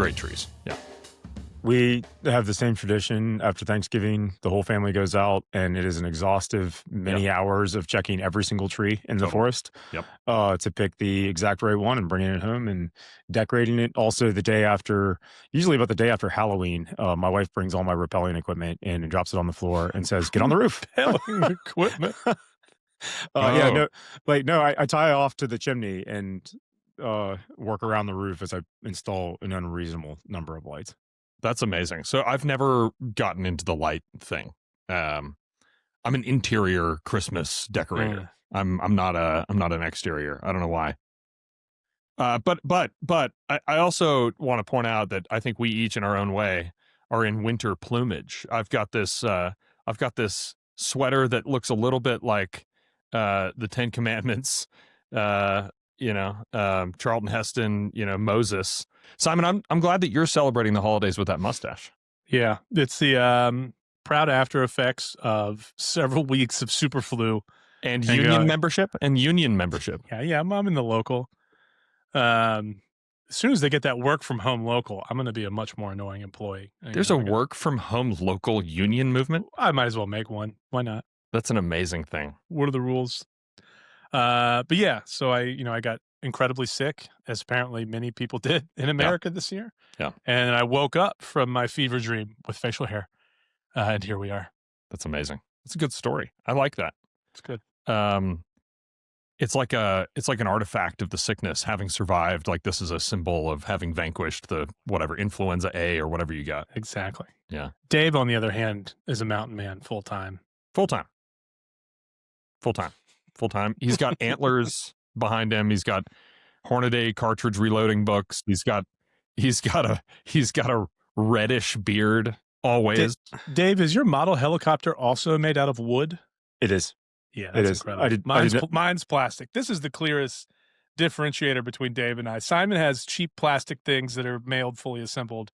great trees. Yeah. We have the same tradition after Thanksgiving. The whole family goes out, and it is an exhaustive many hours of checking every single tree in the forest to pick the exact right one and bringing it home and decorating it. Also, the day after, usually about the day after Halloween, my wife brings all my rappelling equipment in and drops it on the floor and says, "Get on the roof." Rappelling equipment. I tie off to the chimney and work around the roof as I install an unreasonable number of lights. That's amazing. So I've never gotten into the light thing. I'm an interior Christmas decorator. I'm not an exterior. I don't know why. But I also want to point out that I think we each in our own way are in winter plumage. I've got this sweater that looks a little bit like the Ten Commandments, Charlton Heston, Moses. Simon, I'm glad that you're celebrating the holidays with that mustache. Yeah, it's the proud after effects of several weeks of super flu and union membership. Yeah, I'm in the local. As soon as they get that work from home local, I'm going to be a much more annoying employee. There's a work from home local union movement. I might as well make one. Why not? That's an amazing thing. What are the rules? But yeah, so I got incredibly sick, as apparently many people did in America this year. Yeah. And I woke up from my fever dream with facial hair. And here we are. That's amazing. That's a good story. I like that. It's good. It's like an artifact of the sickness, having survived. Like, this is a symbol of having vanquished the whatever influenza A or whatever you got. Exactly. Yeah. Dave, on the other hand, is a mountain man full time. He's got antlers behind him. He's got Hornaday cartridge reloading books. He's got a reddish beard always. Dave, is your model helicopter also made out of wood? It is. Yeah, that's incredible. Mine's plastic. This is the clearest differentiator between Dave and I. Simon has cheap plastic things that are mailed fully assembled,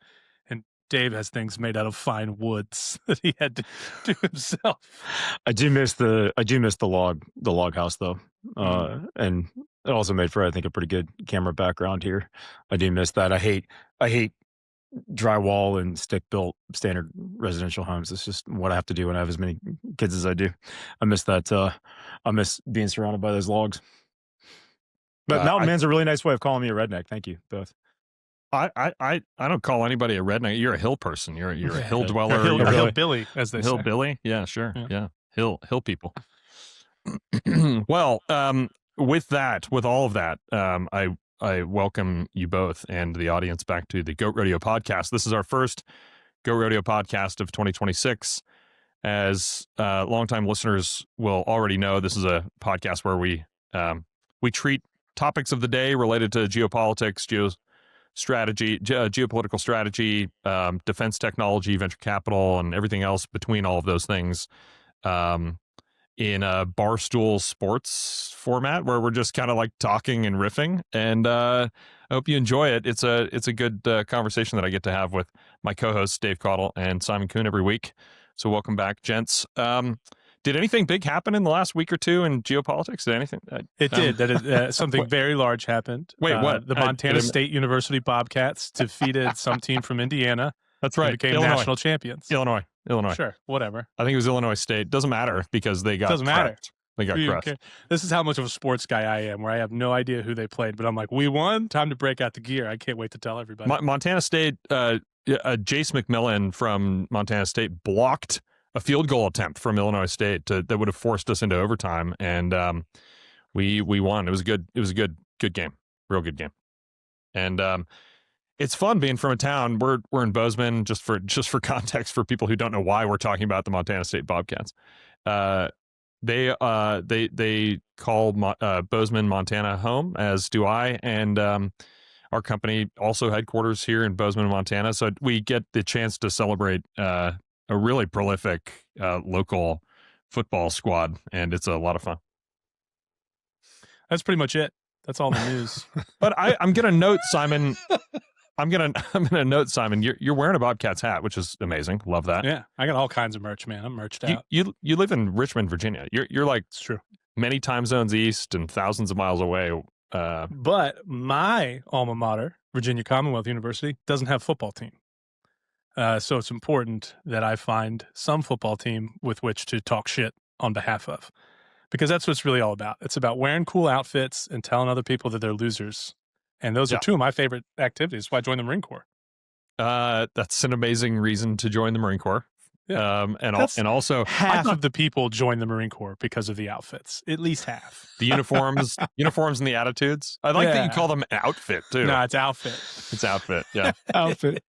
and Dave has things made out of fine woods that he had to do himself. I do miss the log house though, and it also made for, I think, a pretty good camera background here. I do miss that. I hate drywall and stick built standard residential homes. It's just what I have to do when I have as many kids as I do. I miss that. I miss being surrounded by those logs. But mountain man's a really nice way of calling me a redneck. Thank you both. I don't call anybody a redneck. You're a hill person. You're a hill dweller. Hillbilly, as they say. Hillbilly. Yeah, sure. Yeah. Hill people. Well, with all of that, I welcome you both and the audience back to the Goat Rodeo podcast. This is our first Goat Rodeo podcast of 2026. As longtime listeners will already know, this is a podcast where we treat topics of the day related to geopolitics, geopolitical strategy, defense technology, venture capital, and everything else between all of those things in a barstool sports format where we're just kind of like talking and riffing. And I hope you enjoy it. It's a good conversation that I get to have with my co-hosts Dave Caudle and Simon Kuhn every week. So welcome back, gents. Did anything big happen in the last week or two in geopolitics? Did anything? It did. That is, something very large happened. Wait, what? The Montana State University Bobcats defeated some team from Indiana. That's right. Became national champions. Illinois. Sure, whatever. I think it was Illinois State. Doesn't matter because they got crushed. They got crushed. This is how much of a sports guy I am, where I have no idea who they played, but I'm like, we won. Time to break out the gear. I can't wait to tell everybody. Montana State, Jace McMillan from Montana State blocked a field goal attempt from Illinois State that would have forced us into overtime, and we won. It was a good game, real good game, and it's fun being from a town. We're in Bozeman, just for context for people who don't know why we're talking about the Montana State Bobcats. They call Bozeman, Montana home, as do I, and our company also headquarters here in Bozeman, Montana. So we get the chance to celebrate a really prolific local football squad, and it's a lot of fun. That's pretty much it. That's all the news. But I'm gonna note, Simon. I'm gonna note, Simon. You're wearing a Bobcats hat, which is amazing. Love that. Yeah, I got all kinds of merch, man. I'm merched out. You live in Richmond, Virginia. You're like, it's true, many time zones east and thousands of miles away. But my alma mater, Virginia Commonwealth University, doesn't have a football team. So it's important that I find some football team with which to talk shit on behalf of, because that's what it's really all about. It's about wearing cool outfits and telling other people that they're losers. And those are two of my favorite activities. That's why I joined the Marine Corps. That's an amazing reason to join the Marine Corps. Yeah. And also half of the people join the Marine Corps because of the outfits. At least half. The uniforms and the attitudes. I like that you call them outfit too. No, it's outfit. It's outfit. Yeah. Outfit.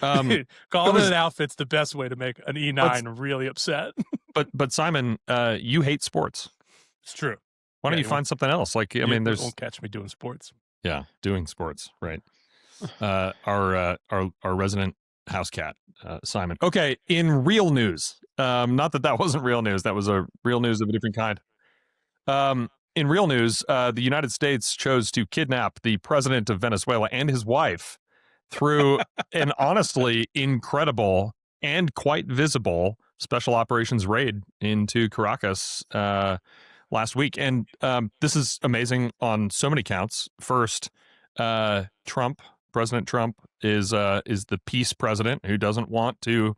Calling it an outfit's the best way to make an E9 really upset. But Simon, you hate sports. It's true. Why don't you find something else? Like, I mean, won't catch me doing sports. Yeah, doing sports, right? Our resident house cat, Simon. Okay, in real news, not that wasn't real news. That was a real news of a different kind. In real news, the United States chose to kidnap the president of Venezuela and his wife through an honestly incredible and quite visible special operations raid into Caracas last week. And this is amazing on so many counts. First, President Trump is the peace president who doesn't want to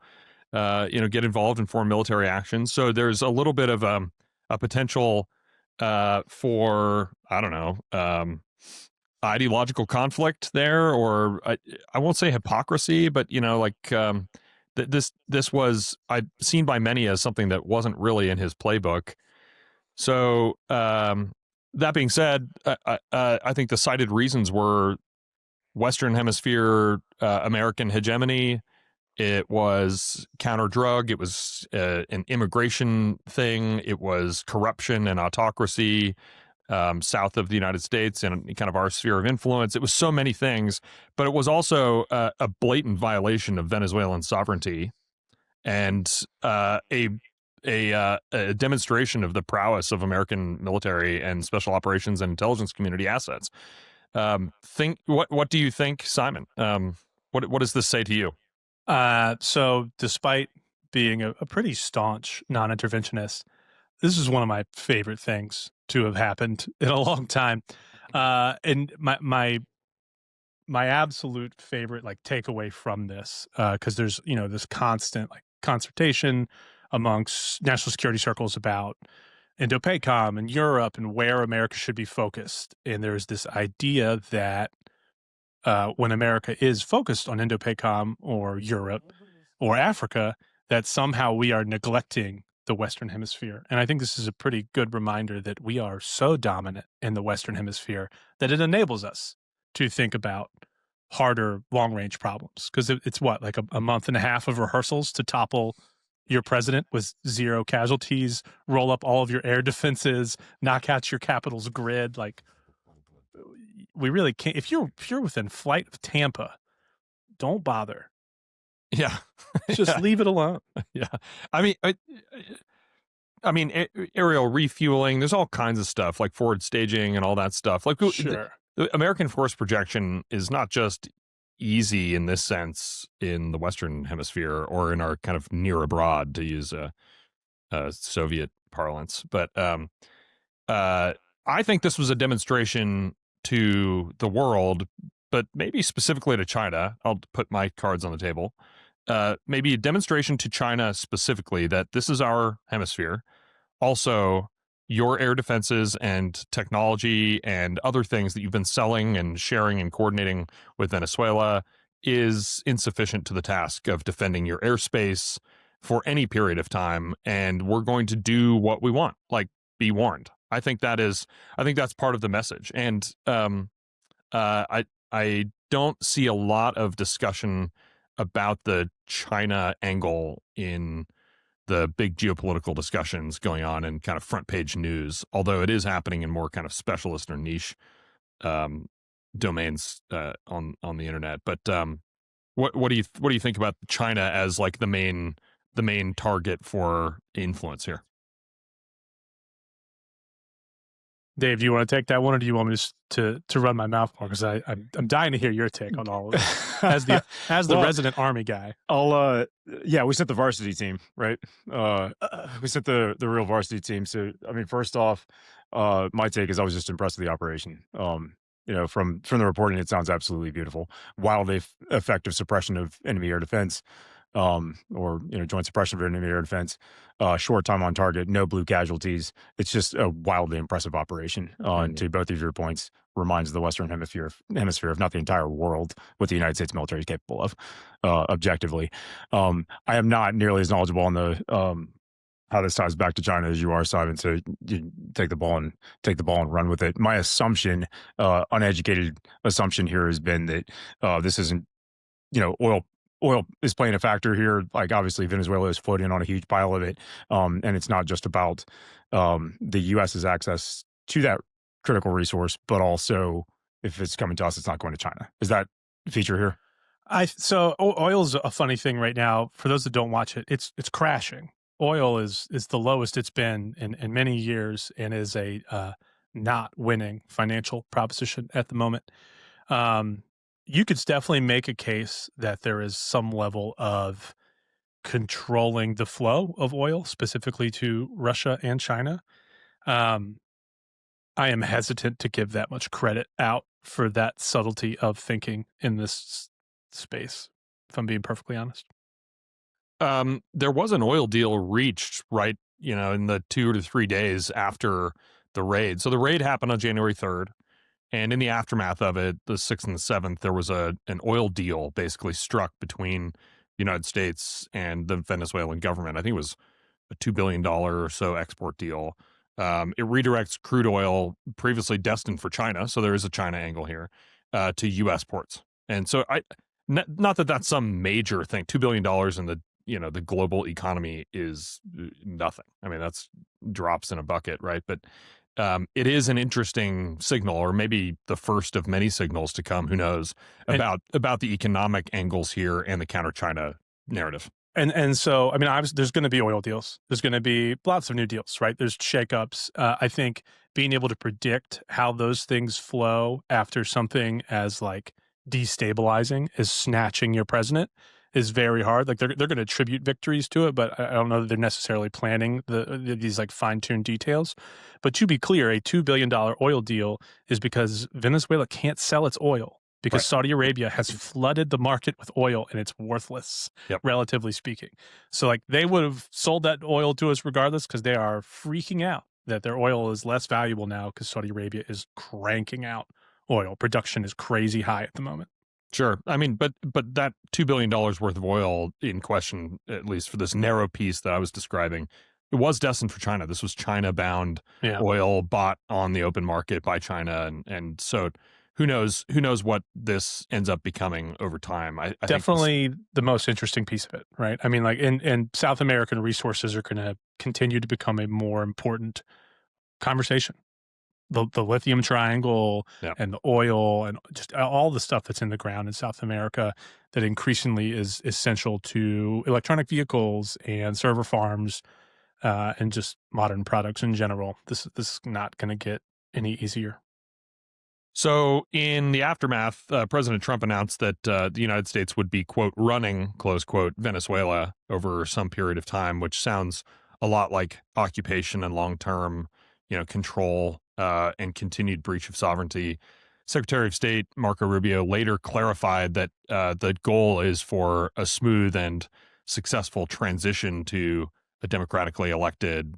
get involved in foreign military action. So there's a little bit of a potential for, I don't know, ideological conflict there, or I won't say hypocrisy, but this was seen by many as something that wasn't really in his playbook. So that being said, I think the cited reasons were Western Hemisphere American hegemony. It was counter-drug. It was an immigration thing. It was corruption and autocracy south of the United States and kind of our sphere of influence. It was so many things, but it was also a blatant violation of Venezuelan sovereignty and a demonstration of the prowess of American military and special operations and intelligence community assets. What do you think, Simon? What does this say to you? So despite being a pretty staunch non-interventionist, this is one of my favorite things to have happened in a long time. And my absolute favorite takeaway from this, because there's this constant consultation amongst national security circles about INDOPACOM and Europe and where America should be focused. And there's this idea that when America is focused on INDOPACOM or Europe or Africa, that somehow we are neglecting the Western Hemisphere. And I think this is a pretty good reminder that we are so dominant in the Western Hemisphere that it enables us to think about harder long-range problems. Because it's what, a month and a half of rehearsals to topple your president with 0 casualties, roll up all of your air defenses, knock out your capital's grid. We really can't. If you're within flight of Tampa, don't bother. Yeah, just leave it alone. Yeah, I mean, aerial refueling. There's all kinds of stuff like forward staging and all that stuff. Sure. The American force projection is not just easy in this sense in the Western Hemisphere or in our kind of near abroad, to use a Soviet parlance, but I think this was a demonstration to the world, but maybe specifically to China. I'll put my cards on the table. Maybe a demonstration to China specifically that this is our hemisphere. Also, your air defenses and technology and other things that you've been selling and sharing and coordinating with Venezuela is insufficient to the task of defending your airspace for any period of time. And we're going to do what we want, be warned. I think that's part of the message. And I don't see a lot of discussion about the China angle in the big geopolitical discussions going on in kind of front page news, although it is happening in more kind of specialist or niche domains on the internet. But what do you think about China as the main target for influence here? Dave, do you want to take that one, or do you want me to run my mouth more? Because I'm dying to hear your take on all of it as the resident Army guy. We sent the varsity team, right? We sent the real varsity team. So I mean, first off, my take is I was just impressed with the operation. from the reporting, it sounds absolutely beautiful. Wildly effective suppression of enemy air defense, or joint suppression of enemy air defense. Short time on target, no blue casualties. It's just a wildly impressive operation. And to both of your points, reminds the Western Hemisphere, if not the entire world, what the United States military is capable of, objectively. I am not nearly as knowledgeable on the how this ties back to China as you are, Simon. So you take the ball and run with it. My assumption, uneducated assumption here, has been that this isn't, oil is playing a factor here. Like, obviously Venezuela is floating on a huge pile of it, and it's not just about the U.S.'s access to that critical resource, but also if it's coming to us, it's not going to China. Is that a feature here? So oil is a funny thing right now. For those that don't watch it, it's crashing. Oil is the lowest it's been in many years, and is a not winning financial proposition at the moment. You could definitely make a case that there is some level of controlling the flow of oil, specifically to Russia and China. I am hesitant to give that much credit out for that subtlety of thinking in this space, if I'm being perfectly honest. There was an oil deal reached, right, in the 2 to 3 days after the raid. So the raid happened on January 3rd. And in the aftermath of it, the 6th and the 7th, there was an oil deal basically struck between the United States and the Venezuelan government. I think it was a $2 billion or so export deal. It redirects crude oil previously destined for China, so there is a China angle here, to U.S. ports. And so not that that's some major thing. $2 billion in the global economy is nothing. I mean, that's drops in a bucket, right? But it is an interesting signal, or maybe the first of many signals to come. Who knows about the economic angles here and the counter-China narrative. And so, I mean, obviously, there's going to be oil deals. There's going to be lots of new deals, right? There's shakeups. I think being able to predict how those things flow after something as like destabilizing as snatching your president is very hard. Like they're going to attribute victories to it, but I don't know that they're necessarily planning these like fine-tuned details. But to be clear, a $2 billion oil deal is because Venezuela can't sell its oil because Saudi Arabia has flooded the market with oil and it's worthless, relatively speaking. So like they would have sold that oil to us regardless, because they are freaking out that their oil is less valuable now because Saudi Arabia is cranking out oil. Production is crazy high at the moment. Sure. I mean, but that $2 billion worth of oil in question, at least for this narrow piece that I was describing, it was destined for China. This was China-bound oil bought on the open market by China. And so who knows what this ends up becoming over time. I Definitely think the most interesting piece of it, right? I mean, like in South American resources are going to continue to become a more important conversation. The lithium triangle and the oil and just all the stuff that's in the ground in South America that increasingly is essential to electronic vehicles and server farms and just modern products in general. This is not going to get any easier. So in the aftermath, President Trump announced that the United States would be, quote, running, close quote, Venezuela over some period of time, which sounds a lot like occupation and long-term, control and continued breach of sovereignty. Secretary of State Marco Rubio later clarified that the goal is for a smooth and successful transition to a democratically elected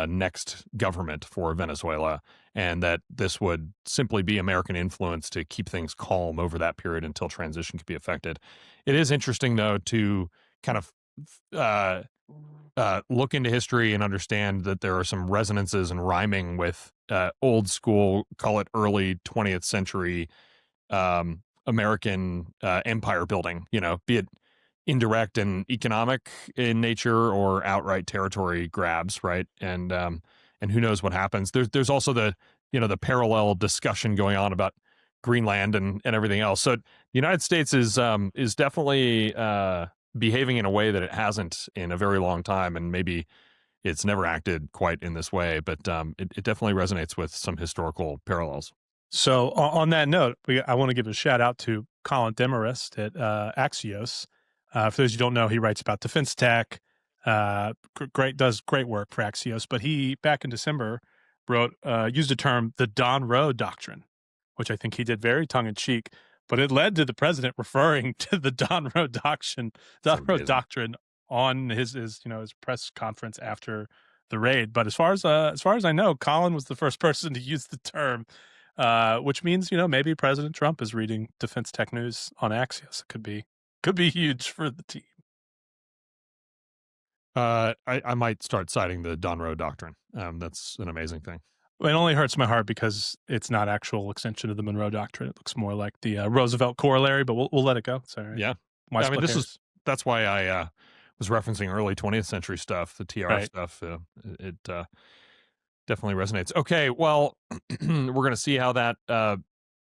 next government for Venezuela, and that this would simply be American influence to keep things calm over that period until transition could be effected. It is interesting, though, to kind of look into history and understand that there are some resonances and rhyming with old school, call it early 20th century American empire building, be it indirect and economic in nature or outright territory grabs, right? And who knows what happens. There's also the parallel discussion going on about Greenland and everything else. So the United States is definitely behaving in a way that it hasn't in a very long time, and maybe it's never acted quite in this way, but it definitely resonates with some historical parallels. So on that note, I want to give a shout out to Colin Demarest at Axios. For those who don't know, he writes about defense tech, does great work for Axios, but he, back in December, used a term, the Don Rowe doctrine, which I think he did very tongue in cheek, but it led to the president referring to the Don Road doctrine on his his press conference after the raid. But as far as I know, Colin was the first person to use the term, which means maybe President Trump is reading defense tech news on Axios. It could be huge for the team. I might start citing the Don Road doctrine. That's an amazing thing. It only hurts my heart because it's not actual extension of the Monroe Doctrine. It looks more like the Roosevelt corollary, but we'll let it go. Sorry. Yeah. Why I mean, that's why I was referencing early 20th century stuff, the TR stuff. It definitely resonates. Okay, well, we're going to see how that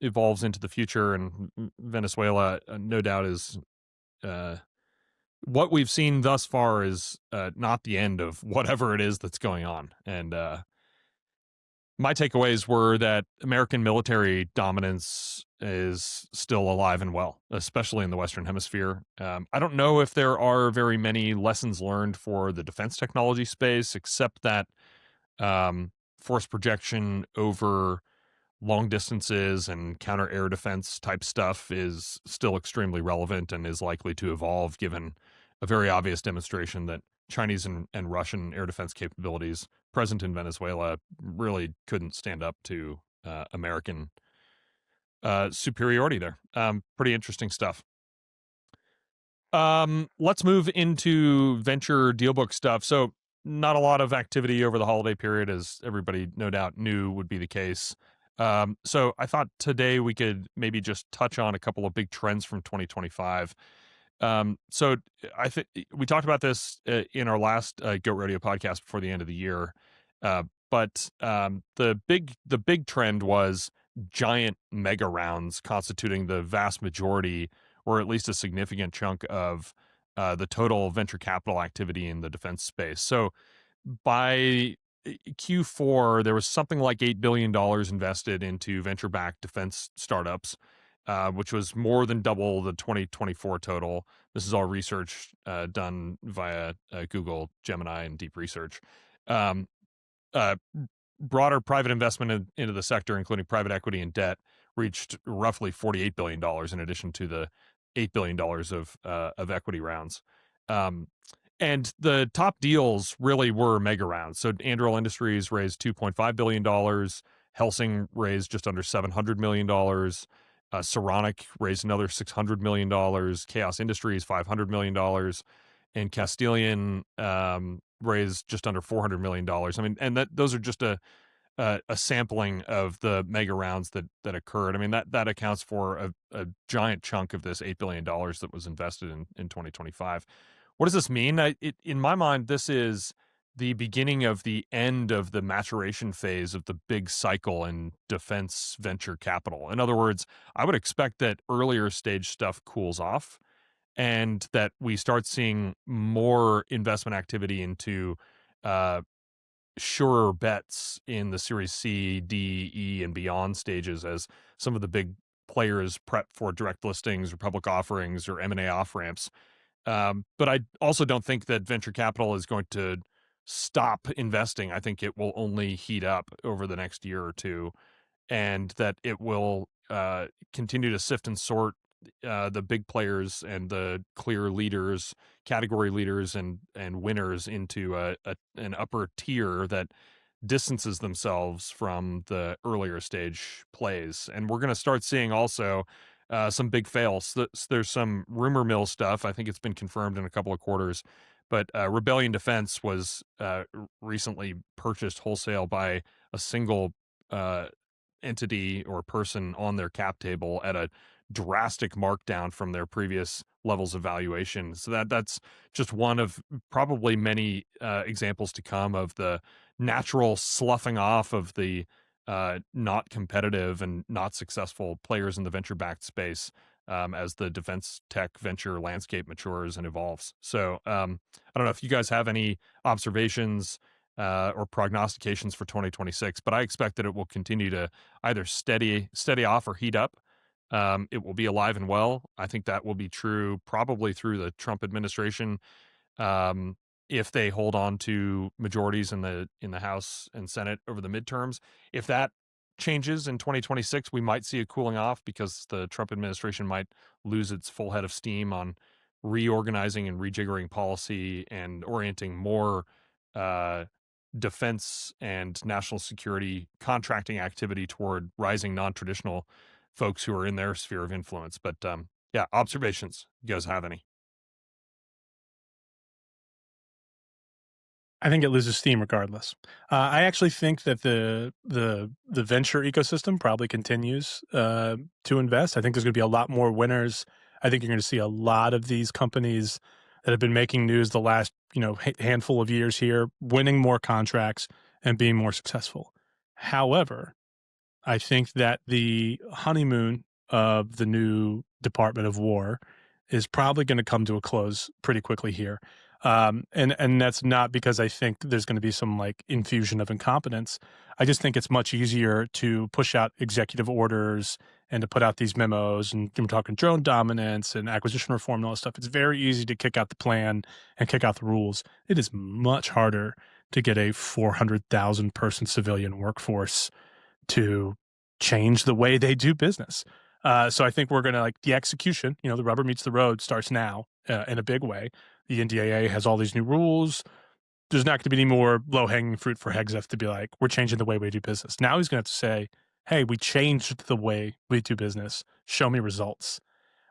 evolves into the future, and Venezuela, no doubt, is what we've seen thus far is not the end of whatever it is that's going on. And my takeaways were that American military dominance is still alive and well, especially in the Western Hemisphere. I don't know if there are very many lessons learned for the defense technology space, except that force projection over long distances and counter air defense type stuff is still extremely relevant and is likely to evolve, given a very obvious demonstration that Chinese and Russian air defense capabilities present in Venezuela really couldn't stand up to American superiority there. Pretty interesting stuff. Let's move into venture dealbook stuff. So not a lot of activity over the holiday period, as everybody no doubt knew would be the case. So I thought today we could maybe just touch on a couple of big trends from 2025. So I think we talked about this in our last Goat Rodeo podcast before the end of the year. But the big trend was giant mega rounds constituting the vast majority, or at least a significant chunk of the total venture capital activity in the defense space. So by Q4, there was something like $8 billion invested into venture-backed defense startups, which was more than double the 2024 total. This is all research done via Google, Gemini, and Deep Research. Broader private investment into the sector, including private equity and debt, reached roughly $48 billion in addition to the $8 billion of equity rounds. And the top deals really were mega rounds. So Anduril Industries raised $2.5 billion. Helsing raised just under $700 million. Saronic raised another $600 million. Chaos Industries, $500 million. And Castilian raised just under $400 million. I mean, and those are just a sampling of the mega rounds that occurred. I mean, that accounts for a giant chunk of this $8 billion that was invested in 2025. What does this mean? In my mind, this is the beginning of the end of the maturation phase of the big cycle in defense venture capital. In other words, I would expect that earlier stage stuff cools off and that we start seeing more investment activity into surer bets in the Series C, D, E, and beyond stages as some of the big players prep for direct listings or public offerings or M&A off-ramps. But I also don't think that venture capital is going to stop investing. I think it will only heat up over the next year or two, and that it will continue to sift and sort the big players and the clear leaders, category leaders, and winners into an upper tier that distances themselves from the earlier stage plays. And we're going to start seeing also some big fails. There's some rumor mill stuff. I think it's been confirmed in a couple of quarters, but Rebellion Defense was recently purchased wholesale by a single entity or person on their cap table at a drastic markdown from their previous levels of valuation. So that's just one of probably many examples to come of the natural sloughing off of the not competitive and not successful players in the venture-backed space as the defense tech venture landscape matures and evolves. So I don't know if you guys have any observations or prognostications for 2026, but I expect that it will continue to either steady off or heat up. It will be alive and well. I think that will be true probably through the Trump administration. If they hold on to majorities in the House and Senate over the midterms. If that changes in 2026, we might see a cooling off because the Trump administration might lose its full head of steam on reorganizing and rejiggering policy and orienting more defense and national security contracting activity toward rising non-traditional folks who are in their sphere of influence. But yeah, observations. You guys have any? I think it loses steam regardless. I actually think that the venture ecosystem probably continues to invest. I think there's going to be a lot more winners. I think you're going to see a lot of these companies that have been making news the last handful of years here, winning more contracts and being more successful. However, I think that the honeymoon of the new Department of War is probably going to come to a close pretty quickly here. And that's not because I think there's going to be some like infusion of incompetence. I just think it's much easier to push out executive orders and to put out these memos. And we're talking drone dominance and acquisition reform and all that stuff. It's very easy to kick out the plan and kick out the rules. It is much harder to get a 400,000 person civilian workforce to change the way they do business. So I think we're going to the execution, the rubber meets the road starts now in a big way. The NDAA has all these new rules. There's not going to be any more low-hanging fruit for Hegseth to be like, we're changing the way we do business. Now he's going to have to say, hey, we changed the way we do business. Show me results.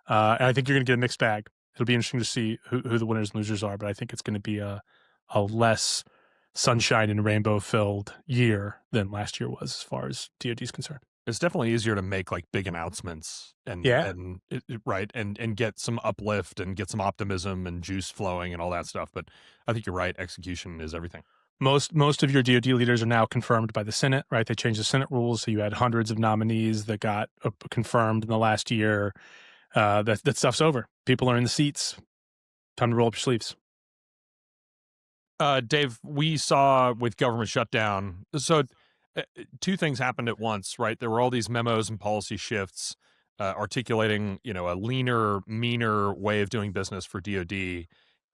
And I think you're going to get a mixed bag. It'll be interesting to see who the winners and losers are, but I think it's going to be a less sunshine and rainbow-filled year than last year was as far as DoD is concerned. It's definitely easier to make big announcements and get some uplift and get some optimism and juice flowing and all that stuff. But I think you're right. Execution is everything. Most of your DoD leaders are now confirmed by the Senate, right? They changed the Senate rules, so you had hundreds of nominees that got confirmed in the last year. That stuff's over. People are in the seats. Time to roll up your sleeves. Dave, we saw with government shutdown, so two things happened at once, right? There were all these memos and policy shifts articulating, a leaner, meaner way of doing business for DoD.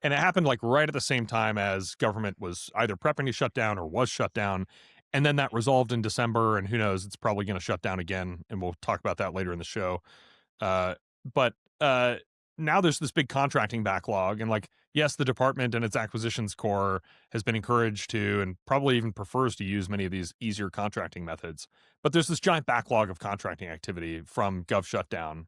And it happened right at the same time as government was either prepping to shut down or was shut down. And then that resolved in December, and who knows, it's probably going to shut down again. And we'll talk about that later in the show. But now there's this big contracting backlog, and yes, the department and its acquisitions core has been encouraged to and probably even prefers to use many of these easier contracting methods. But there's this giant backlog of contracting activity from gov shutdown.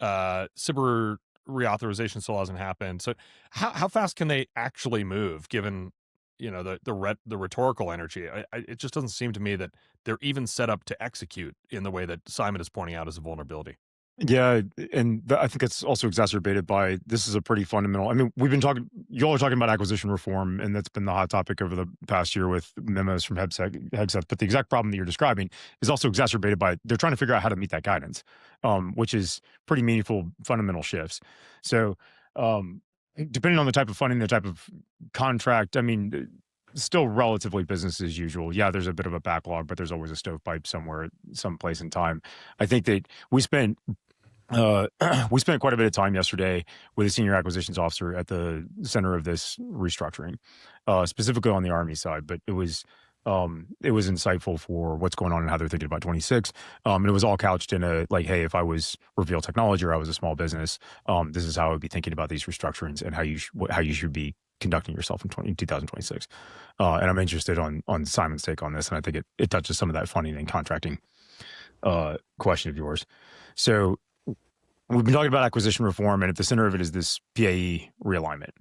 SBIR reauthorization still hasn't happened. So how fast can they actually move given, the rhetorical energy? It just doesn't seem to me that they're even set up to execute in the way that Simon is pointing out as a vulnerability. Yeah, and I think it's also exacerbated by this is a pretty fundamental. I mean, you all are talking about acquisition reform, and that's been the hot topic over the past year with memos from Hegseth. But the exact problem that you're describing is also exacerbated by they're trying to figure out how to meet that guidance, which is pretty meaningful fundamental shifts. So, depending on the type of funding, the type of contract, I mean, still relatively business as usual. Yeah, there's a bit of a backlog, but there's always a stovepipe somewhere, someplace in time. I think that we spent quite a bit of time yesterday with a senior acquisitions officer at the center of this restructuring, specifically on the Army side. But it was insightful for what's going on and how they're thinking about 26. And it was all couched in a hey, if I was Reveal Technology or I was a small business, this is how I would be thinking about these restructurings and how you should be conducting yourself in 2026. And I'm interested on Simon's take on this, and I think it touches some of that funding and contracting question of yours. So we've been talking about acquisition reform, and at the center of it is this PAE realignment,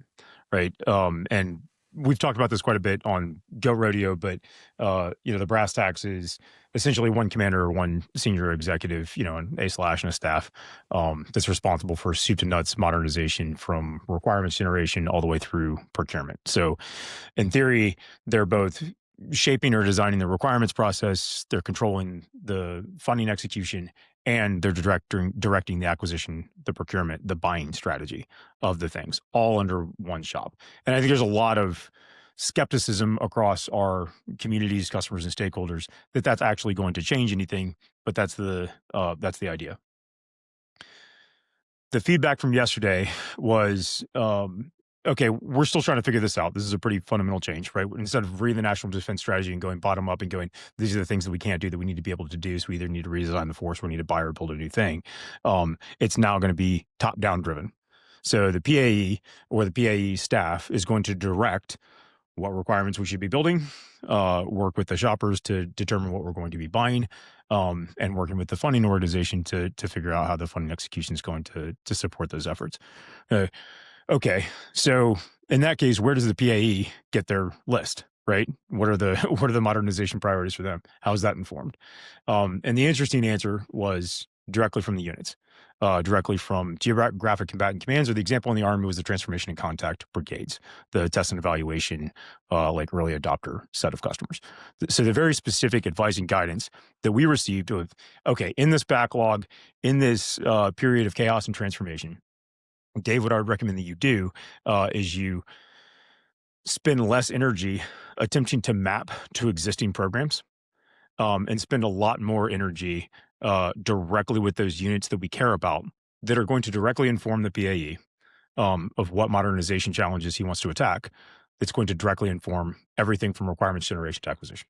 right? And we've talked about this quite a bit on Goat Rodeo, but the brass tacks is essentially one commander or one senior executive, an A/ and a staff that's responsible for soup to nuts modernization from requirements generation all the way through procurement. So in theory, they're both shaping or designing the requirements process, they're controlling the funding execution, and they're directing the acquisition, the procurement, the buying strategy of the things, all under one shop. And I think there's a lot of skepticism across our communities, customers, and stakeholders that that's actually going to change anything, but that's the idea. The feedback from yesterday was okay, we're still trying to figure this out. This is a pretty fundamental change, right? Instead of reading the national defense strategy and going bottom up and going, these are the things that we can't do that we need to be able to do. So we either need to redesign the force or we need to buy or build a new thing. It's now going to be top down driven. So the PAE or the PAE staff is going to direct what requirements we should be building, work with the shoppers to determine what we're going to be buying, and working with the funding organization to figure out how the funding execution is going to support those efforts. Okay, so in that case, where does the PAE get their list? Right? What are the modernization priorities for them? How is that informed? And the interesting answer was directly from the units, directly from geographic combatant commands, or the example in the Army was the transformation and contact brigades, the test and evaluation, like early adopter set of customers. So the very specific advice and guidance that we received of, okay, in this backlog, in this period of chaos and transformation, Dave, what I would recommend that you do is you spend less energy attempting to map to existing programs, and spend a lot more energy directly with those units that we care about that are going to directly inform the PAE of what modernization challenges he wants to attack. That's going to directly inform everything from requirements generation to acquisition,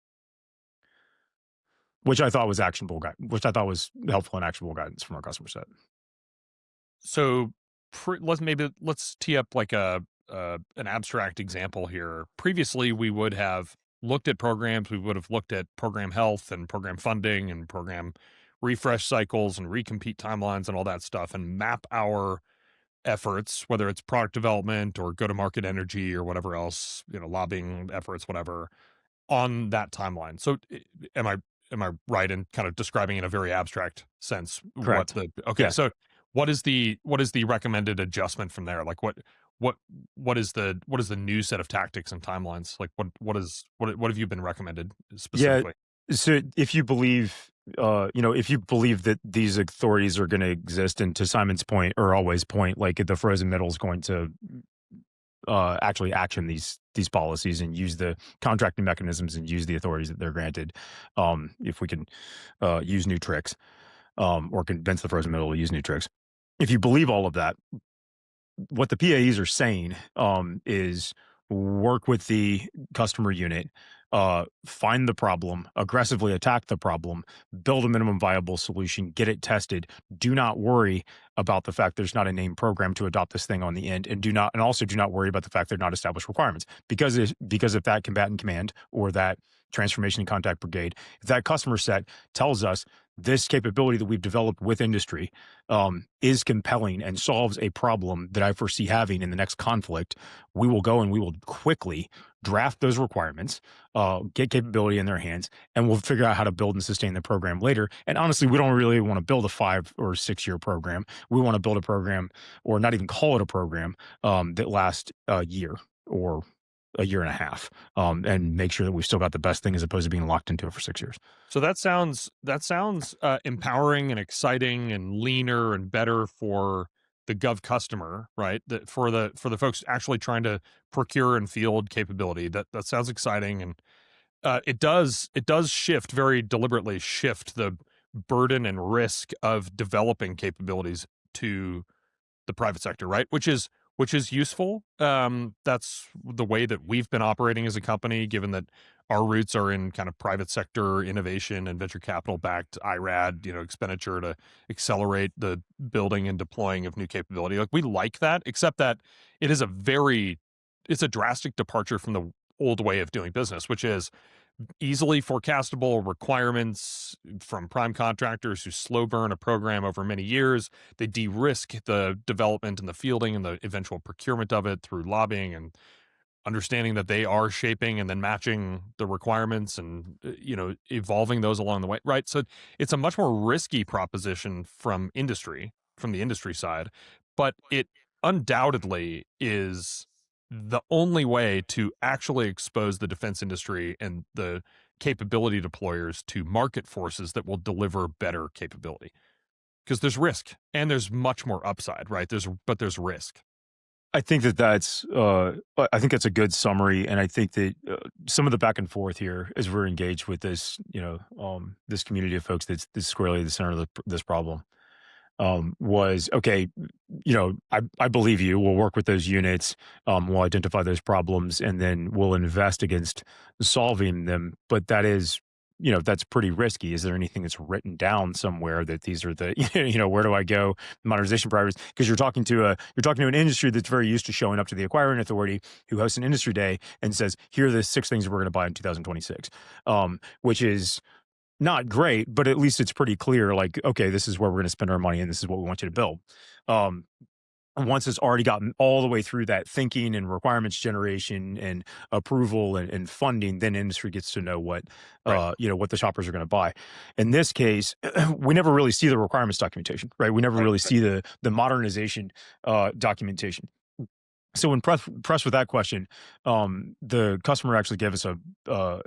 which I thought was was helpful and actionable guidance from our customer set. So let's tee up like an abstract example here. Previously, we would have looked at programs, we would have looked at program health and program funding and program refresh cycles and recompete timelines and all that stuff, and map our efforts, whether it's product development or go-to-market energy or whatever else, lobbying efforts, whatever, on that timeline. So am I right in kind of describing in a very abstract sense? Correct. So what is the recommended adjustment from there? Like what is the new set of tactics and timelines? Like what have you been recommended specifically? Yeah. So if you believe that these authorities are going to exist, and to Simon's point, or always point, like the frozen middle is going to actually action these policies and use the contracting mechanisms and use the authorities that they're granted, if we can use new tricks, or convince the frozen middle to use new tricks. If you believe all of that, what the PAEs are saying is work with the customer unit, find the problem, aggressively attack the problem, build a minimum viable solution, get it tested. Do not worry about the fact there's not a named program to adopt this thing on the end, and also do not worry about the fact they're not established requirements, because if that combatant command or that transformation and contact brigade, if that customer set tells us this capability that we've developed with industry is compelling and solves a problem that I foresee having in the next conflict, we will go and we will quickly draft those requirements, get capability in their hands, and we'll figure out how to build and sustain the program later. And honestly, we don't really want to build a 5 or 6 year program. We want to build a program, or not even call it a program, that lasts a year or a year and a half, and make sure that we've still got the best thing as opposed to being locked into it for 6 years. So that sounds empowering and exciting and leaner and better for the gov customer, right? For the folks actually trying to procure and field capability. That sounds exciting, and it does very deliberately shift the burden and risk of developing capabilities to the private sector, right? Which is useful. That's the way that we've been operating as a company, given that our roots are in kind of private sector innovation and venture capital backed IRAD, expenditure to accelerate the building and deploying of new capability. Like, we like that, except that it's a drastic departure from the old way of doing business, which is easily forecastable requirements from prime contractors who slow burn a program over many years. They de-risk the development and the fielding and the eventual procurement of it through lobbying and understanding that they are shaping and then matching the requirements and evolving those along the way, right? So it's a much more risky proposition from the industry side, but it undoubtedly is the only way to actually expose the defense industry and the capability deployers to market forces that will deliver better capability. Because there's risk and there's much more upside, right? There's risk. I think that's a good summary, and I think that some of the back and forth here, as we're engaged with this, this community of folks that's squarely at the center of this problem, was, okay, I believe you. We'll work with those units. We'll identify those problems, and then we'll invest against solving them. But that is, that's pretty risky. Is there anything that's written down somewhere that these are the, where do I go? Modernization priorities? Because you're talking to an industry that's very used to showing up to the acquiring authority who hosts an industry day and says, here are the 6 things we're going to buy in 2026, which is not great, but at least it's pretty clear, like, okay, this is where we're going to spend our money and this is what we want you to build. Once it's already gotten all the way through that thinking and requirements generation and approval and funding, then industry gets to know what, what the shoppers are going to buy. In this case, we never really see the requirements documentation, right? We never really see the modernization documentation. So when pressed with that question, the customer actually gave us a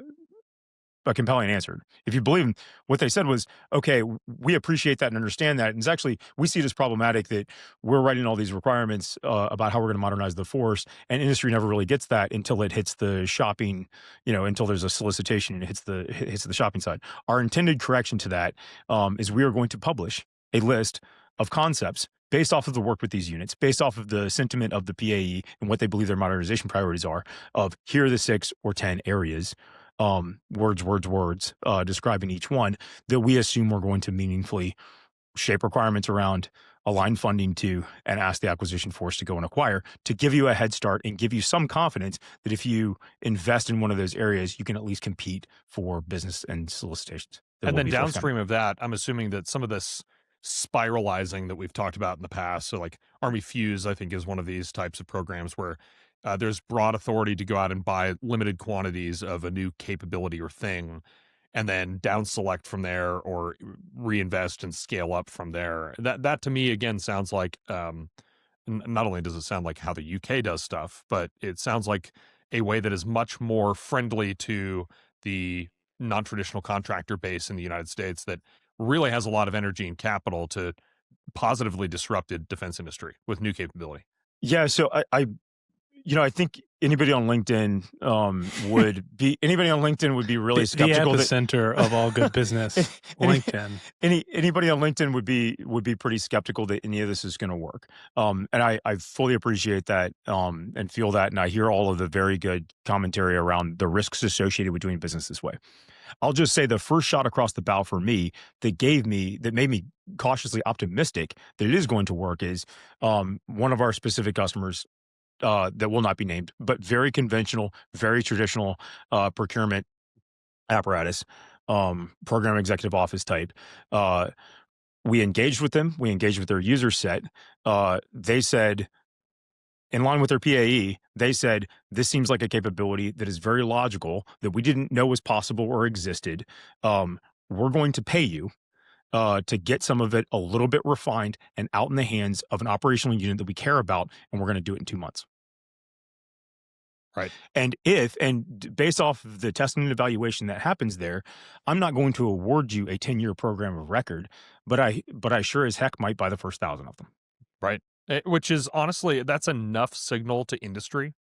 compelling answer. If you believe them, what they said was, okay, we appreciate that and understand that. And it's actually, we see it as problematic that we're writing all these requirements about how we're going to modernize the force, and industry never really gets that until it hits the shopping, until there's a solicitation and it hits the shopping side. Our intended correction to that is we are going to publish a list of concepts based off of the work with these units, based off of the sentiment of the PAE and what they believe their modernization priorities are, of here are the 6 or 10 areas, words, describing each one, that we assume we're going to meaningfully shape requirements around, align funding to, and ask the acquisition force to go and acquire, to give you a head start and give you some confidence that if you invest in one of those areas, you can at least compete for business and solicitations. And then downstream of that, I'm assuming that some of this spiralizing that we've talked about in the past, so like Army Fuse, I think, is one of these types of programs where there's broad authority to go out and buy limited quantities of a new capability or thing, and then down select from there or reinvest and scale up from there. That to me, again, sounds like, not only does it sound like how the UK does stuff, but it sounds like a way that is much more friendly to the non-traditional contractor base in the United States that really has a lot of energy and capital to positively disrupted defense industry with new capability. Yeah, so I think anybody on LinkedIn would be really skeptical. The epicenter of all good business, LinkedIn. Anybody on LinkedIn would be pretty skeptical that any of this is going to work. And I fully appreciate that and feel that, and I hear all of the very good commentary around the risks associated with doing business this way. I'll just say the first shot across the bow for me that made me cautiously optimistic that it is going to work is one of our specific customers that will not be named, but very conventional, very traditional procurement apparatus, program executive office type. We engaged with them. We engaged with their user set. They said, in line with their PAE, they said, this seems like a capability that is very logical, that we didn't know was possible or existed. We're going to pay you to get some of it a little bit refined and out in the hands of an operational unit that we care about, and we're going to do it in 2 months. Right. And based off of the testing and evaluation that happens there, I'm not going to award you a 10-year program of record, but I sure as heck might buy the first 1,000 of them. Right. Which is honestly, that's enough signal to industry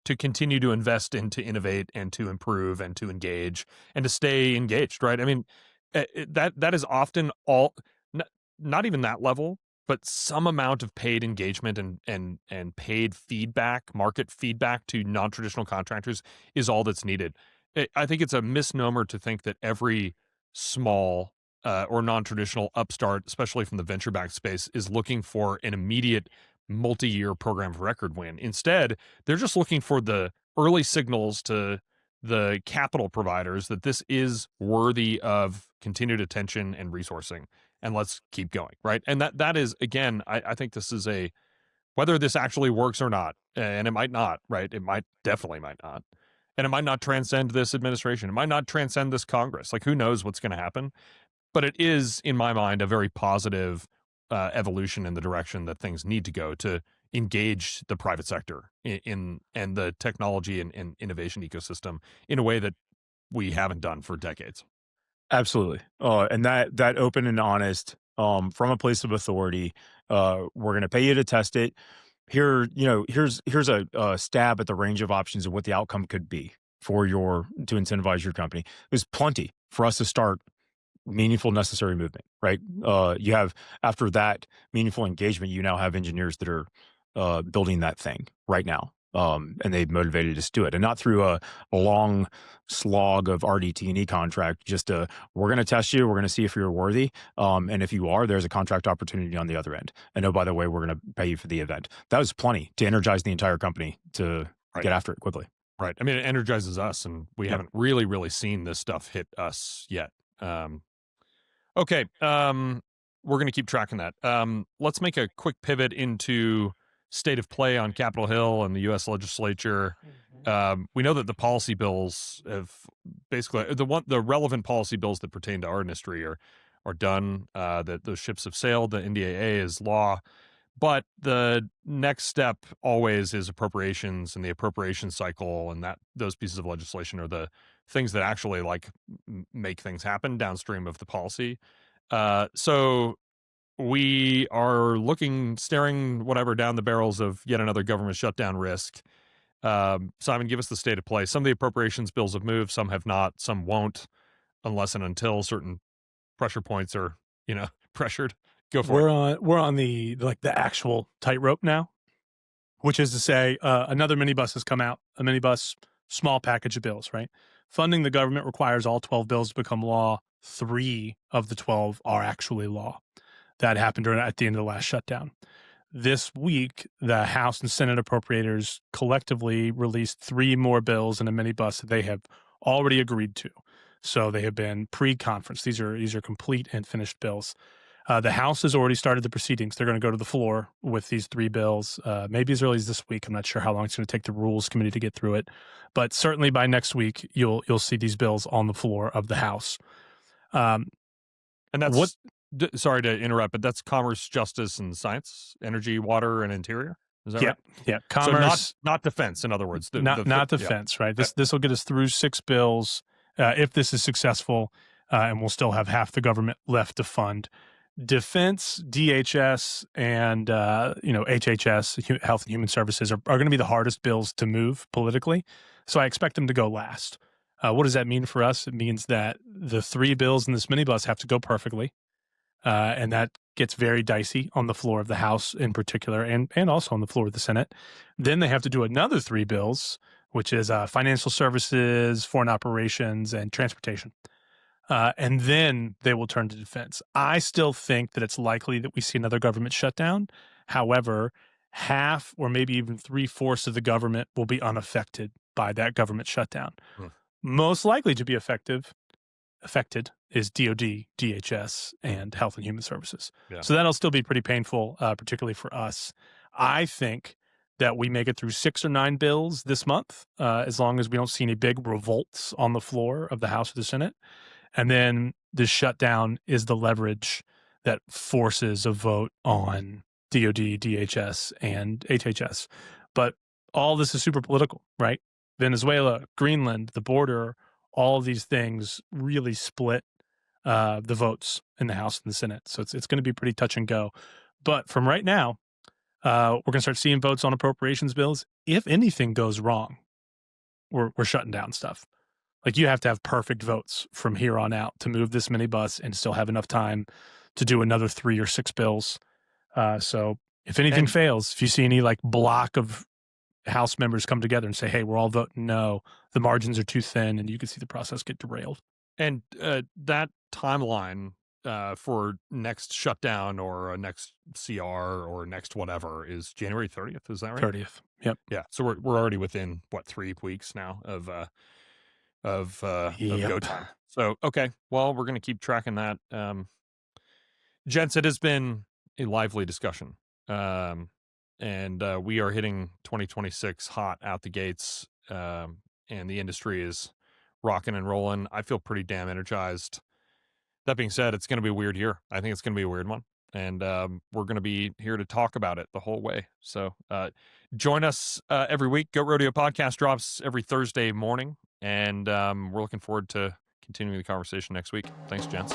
to continue to invest and to innovate and to improve and to engage and to stay engaged. Right. I mean, that is often all, not even that level, but some amount of paid engagement and paid feedback, market feedback to non-traditional contractors is all that's needed. I think it's a misnomer to think that every small or non-traditional upstart, especially from the venture-backed space, is looking for an immediate multi-year program of record win. Instead, they're just looking for the early signals to the capital providers that this is worthy of continued attention and resourcing, and let's keep going, right? And that is, again, I think this is whether this actually works or not, and it might not, right? Definitely might not. And it might not transcend this administration. It might not transcend this Congress. Like, who knows what's going to happen? But it is, in my mind, a very positive evolution in the direction that things need to go to engage the private sector in the technology and innovation ecosystem in a way that we haven't done for decades. Absolutely. And that open and honest, from a place of authority, we're going to pay you to test it. Here's a stab at the range of options of what the outcome could be to incentivize your company. There's plenty for us to start meaningful, necessary movement, right? You have, after that meaningful engagement, you now have engineers that are building that thing right now. And they've motivated us to do it, and not through a long slog of RDT&E contract. Just we're going to test you. We're going to see if you're worthy. And if you are, there's a contract opportunity on the other end. And oh, by the way, we're going to pay you for the event. That was plenty to energize the entire company to get after it quickly. Right. I mean, it energizes us, and we haven't really seen this stuff hit us yet. Okay. We're going to keep tracking that. Let's make a quick pivot into state of play on Capitol Hill and the U.S. legislature. We know that the policy bills have basically the relevant policy bills that pertain to our industry are done. That those ships have sailed. The NDAA is law, but the next step always is appropriations and the appropriation cycle, and that those pieces of legislation are the things that actually like make things happen downstream of the policy. So we are staring whatever down the barrels of yet another government shutdown risk. Simon, give us the state of play. Some of the appropriations bills have moved, some have not, some won't, unless and until certain pressure points are, pressured. Go for it. We're on the actual tightrope now, which is to say, another minibus has come out, a minibus small package of bills, right? Funding the government requires all 12 bills to become law. 3 of the 12 are actually law. That happened at the end of the last shutdown. This week, the House and Senate appropriators collectively released 3 more bills in a minibus that they have already agreed to. So they have been pre-conference. These are complete and finished bills. The House has already started the proceedings. They're going to go to the floor with these 3 bills, maybe as early as this week. I'm not sure how long it's going to take the Rules Committee to get through it, but certainly by next week, you'll see these bills on the floor of the House. And that's sorry to interrupt, but that's Commerce, Justice, and Science, Energy, Water, and Interior. Is that right? Yeah. Commerce, so not defense. In other words, not defense. Right. This will get us through 6 bills if this is successful, and we'll still have half the government left to fund. Defense, DHS, and HHS, Health and Human Services, are going to be the hardest bills to move politically. So I expect them to go last. What does that mean for us? It means that the 3 bills in this minibus have to go perfectly. And that gets very dicey on the floor of the House in particular, and also on the floor of the Senate. Then they have to do another 3 bills, which is financial services, foreign operations, and transportation. And then they will turn to defense. I still think that it's likely that we see another government shutdown. However, half or maybe even 3/4 of the government will be unaffected by that government shutdown. Most likely to be affected is DoD, DHS, and Health and Human Services. Yeah. So that'll still be pretty painful, particularly for us. I think that we make it through 6 or 9 bills this month, as long as we don't see any big revolts on the floor of the House or the Senate. And then the shutdown is the leverage that forces a vote on DoD, DHS, and HHS. But all this is super political, right? Venezuela, Greenland, the border, all of these things really split the votes in the House and the Senate. So it's going to be pretty touch and go. But from right now, we're going to start seeing votes on appropriations bills. If anything goes wrong, we're shutting down stuff. Like, you have to have perfect votes from here on out to move this minibus and still have enough time to do another 3 or 6 bills. So if anything fails, if you see any block of House members come together and say, hey, we're all voting no, the margins are too thin, and you can see the process get derailed. And that timeline for next shutdown or next CR or next whatever is January 30th. Is that right? 30th. Yep. Yeah. So we're already within 3 weeks now of go time. So, okay. Well, we're going to keep tracking that. Gents, it has been a lively discussion. And we are hitting 2026 hot out the gates, and the industry is rocking and rolling. I feel pretty damn energized. That being said, it's going to be a weird year. I think it's going to be a weird one, and we're going to be here to talk about it the whole way. So join us every week. Goat Rodeo podcast drops every Thursday morning, and we're looking forward to continuing the conversation next week. Thanks, gents.